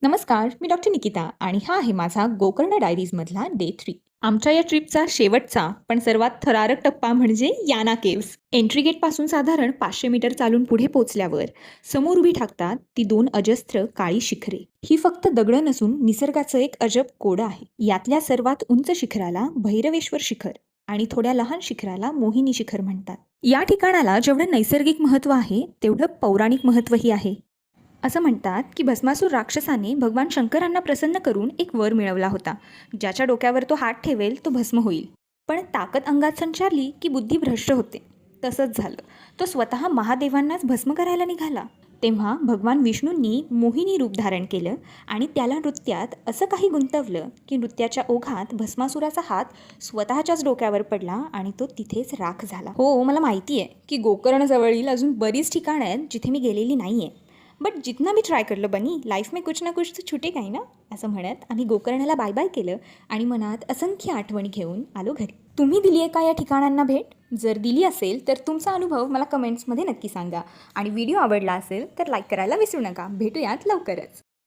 नमस्कार, मी डॉक्टर निकिता आणि हा आहे माझा गोकर्ण डायरीजमधला डे 3. आमच्या या ट्रिपचा शेवटचा पण सर्वात थरारक टप्पा म्हणजे याना केव्स. एंट्री गेटपासून साधारण 500 मीटर चालून पुढे पोहोचल्यावर समोर उभी ठाकतात ती दोन अजस्त्र काळी शिखरे. ही फक्त दगडं नसून निसर्गाचं एक अजब कोड आहे. यातल्या सर्वात उंच शिखराला भैरवेश्वर शिखर आणि थोड्या लहान शिखराला मोहिनी शिखर म्हणतात. या ठिकाणाला जेवढं नैसर्गिक महत्त्व आहे तेवढं पौराणिक महत्त्वही आहे. असं म्हणतात की भस्मासूर राक्षसाने भगवान शंकरांना प्रसन्न करून एक वर मिळवला होता. ज्याच्या डोक्यावर तो हात ठेवेल तो भस्म होईल. पण ताकद अंगात संचारली की बुद्धी भ्रष्ट होते. तसंच झालं. तो स्वतः महादेवांनाच भस्म करायला निघाला. तेव्हा भगवान विष्णूंनी मोहिनी रूप धारण केलं आणि त्याला नृत्यात असं काही गुंतवलं की नृत्याच्या ओघात भस्मासुराचा हात स्वतःच्याच डोक्यावर पडला आणि तो तिथेच राख झाला. हो, मला माहिती आहे की गोकर्ण जवळील अजून बरीच ठिकाणं आहेत जिथे मी गेलेली नाही आहे. बट जितना भी ट्राय करलं बनी लाईफ में कुछ ना कुछ तो छुटे काही ना, असं म्हणत आम्ही गोकर्णाला बाय बाय केलं आणि मनात असंख्य आठवणी घेऊन आलो घरी. तुम्ही दिली आहे का या ठिकाणांना भेट? जर दिली असेल तर तुमचा अनुभव मला कमेंट्समध्ये नक्की सांगा आणि व्हिडिओ आवडला असेल तर लाईक करायला विसरू नका. भेटूयात लवकरच.